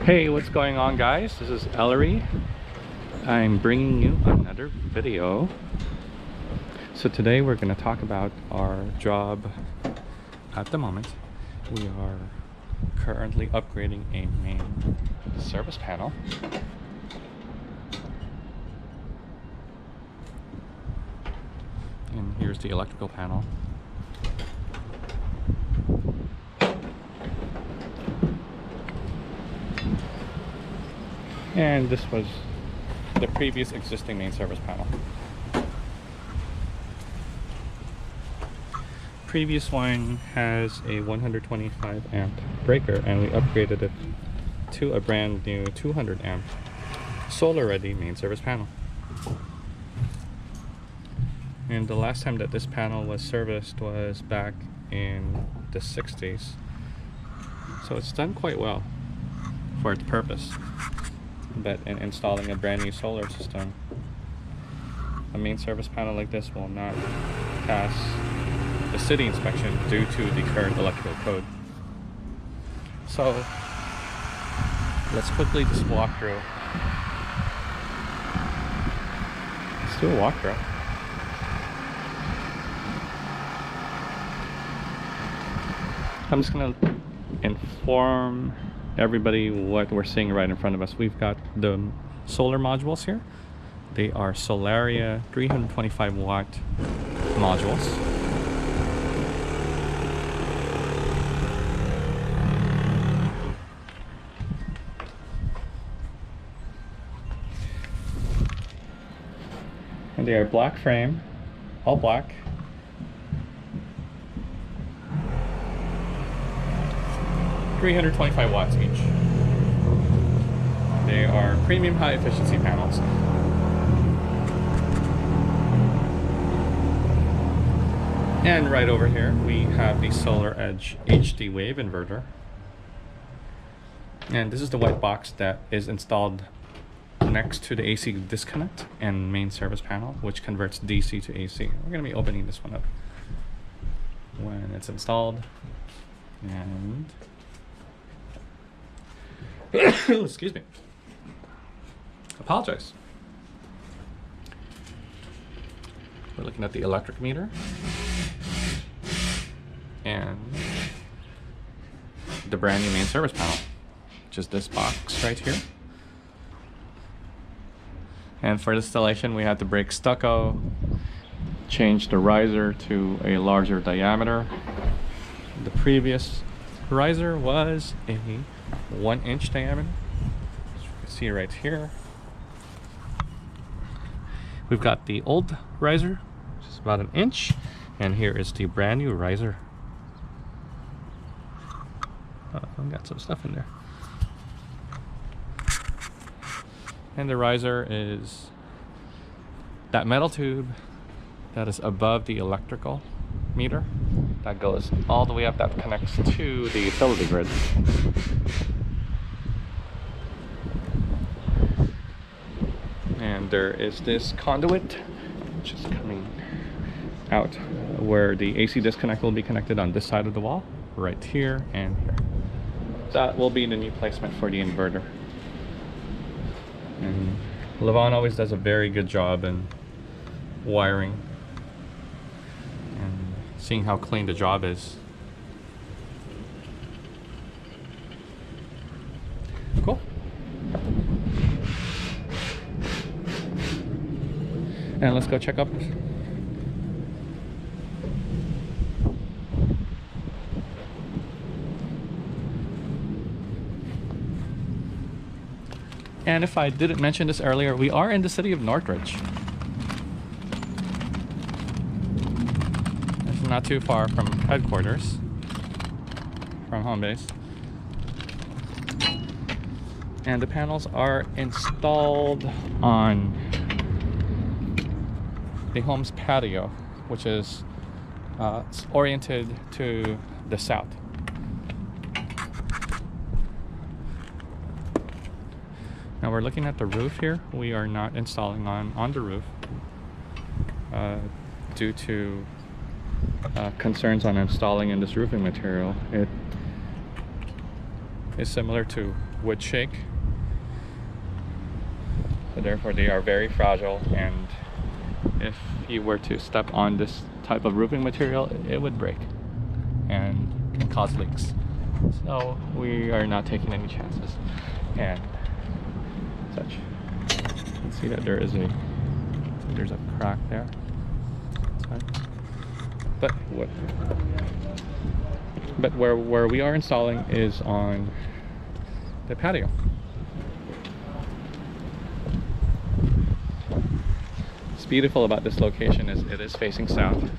Hey, what's going on, guys? This is Elery. I'm bringing you another video. So today we're going to talk about our job. At the moment, we are currently upgrading a main service panel. And here's the electrical panel. And this was the previous existing main service panel. Previous one has a 125 amp breaker, and we upgraded it to a brand new 200 amp solar ready main service panel. And the last time that this panel was serviced was back in the 60s. So it's done quite well for its purpose. But in installing a brand new solar system, a main service panel like this will not pass the city inspection due to the current electrical code. So let's quickly just walk through. Let's do a walkthrough. I'm just gonna inform everybody what we're seeing right in front of us. We've got the solar modules here. They are Solaria 325 watt modules. And they are black frame, all black. $325 watts each. They are premium high efficiency panels. And right over here we have the Solar Edge HD wave inverter. And this is the white box that is installed next to the AC disconnect and main service panel, which converts DC to AC. We're going to be opening this one up when it's installed. And excuse me. Apologize. We're looking at the electric meter and the brand new main service panel, which is this box right here. And for installation, we had to break stucco, change the riser to a larger diameter. The previous riser was a 1-inch diameter, as you can see right here. We've got the old riser, which is about 1 inch, and here is the brand new riser. I've got some stuff in there. And the riser is that metal tube that is above the electrical meter that goes all the way up, that connects to the utility grid. And there is this conduit which is coming out where the AC disconnect will be connected on this side of the wall, right here and here. That will be the new placement for the inverter. And Levon always does a very good job in wiring and seeing how clean the job is. Cool. And let's go check up. And if I didn't mention this earlier, we are in the city of Northridge. It's not too far from headquarters, from home base. And the panels are installed on the home's patio, which is oriented to the south. Now we're looking at the roof here. We are not installing on the roof due to concerns on installing in this roofing material. is similar to wood shake. So therefore they are very fragile, and if you were to step on this type of roofing material, it would break and can cause leaks. So we are not taking any chances and such. You can see that there's a crack there. That's fine. But where we are installing is on the patio. What's beautiful about this location is it is facing south.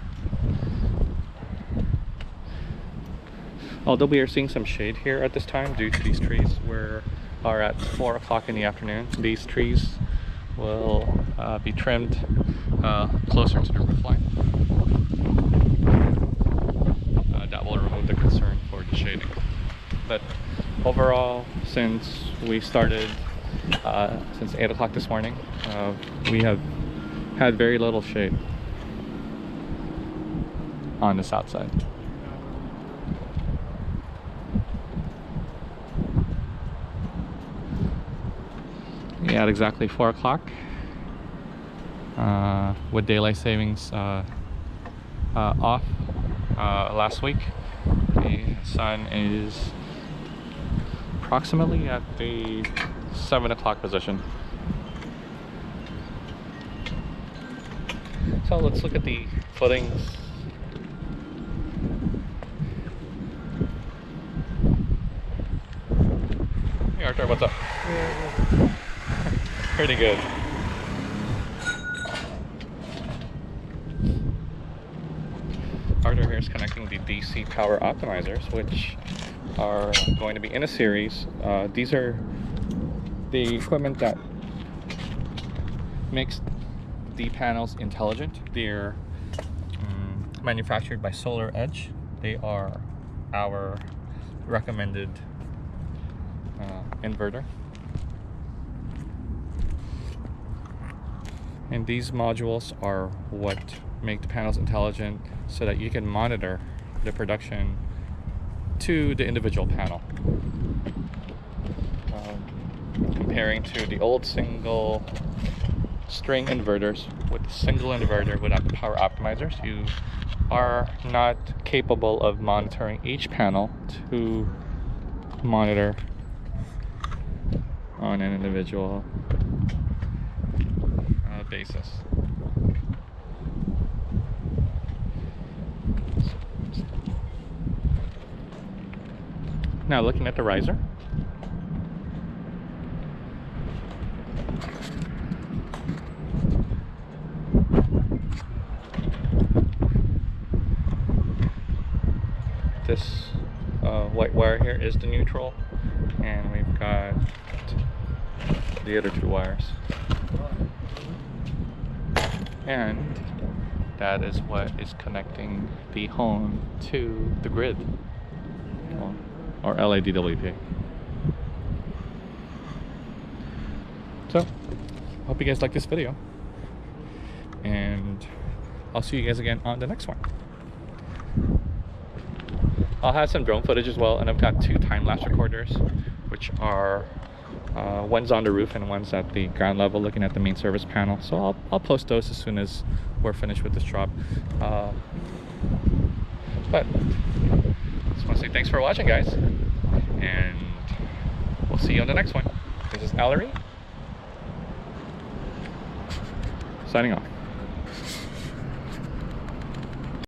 Although we are seeing some shade here at this time due to these trees, we are at 4 o'clock in the afternoon. These trees will be trimmed closer to the roof line. That will remove the concern for the shading. But overall, since we started since 8 o'clock this morning, we have had very little shade on the south side. Yeah, at exactly 4 o'clock, with daylight savings off last week, the sun is approximately at the 7 o'clock position. So let's look at the footings. Hey Arthur, what's up? Yeah. Pretty good. Arthur here is connecting the DC power optimizers, which are going to be in a series. These are the equipment that makes the panels intelligent. They're manufactured by Solar Edge. They are our recommended inverter. And these modules are what make the panels intelligent so that you can monitor the production to the individual panel. Comparing to the old single string inverters, with the single inverter without the power optimizers, you are not capable of monitoring each panel to monitor on an individual basis. Now looking at the riser, this white wire here is the neutral, and we've got the other two wires, and that is what is connecting the home to the grid, or LADWP. So, hope you guys like this video, and I'll see you guys again on the next one. I'll have some drone footage as well, and I've got 2 time-lapse recorders, which are one's on the roof and one's at the ground level looking at the main service panel. So I'll post those as soon as we're finished with this job. But just want to say thanks for watching, guys, and we'll see you on the next one. This is Elery signing off.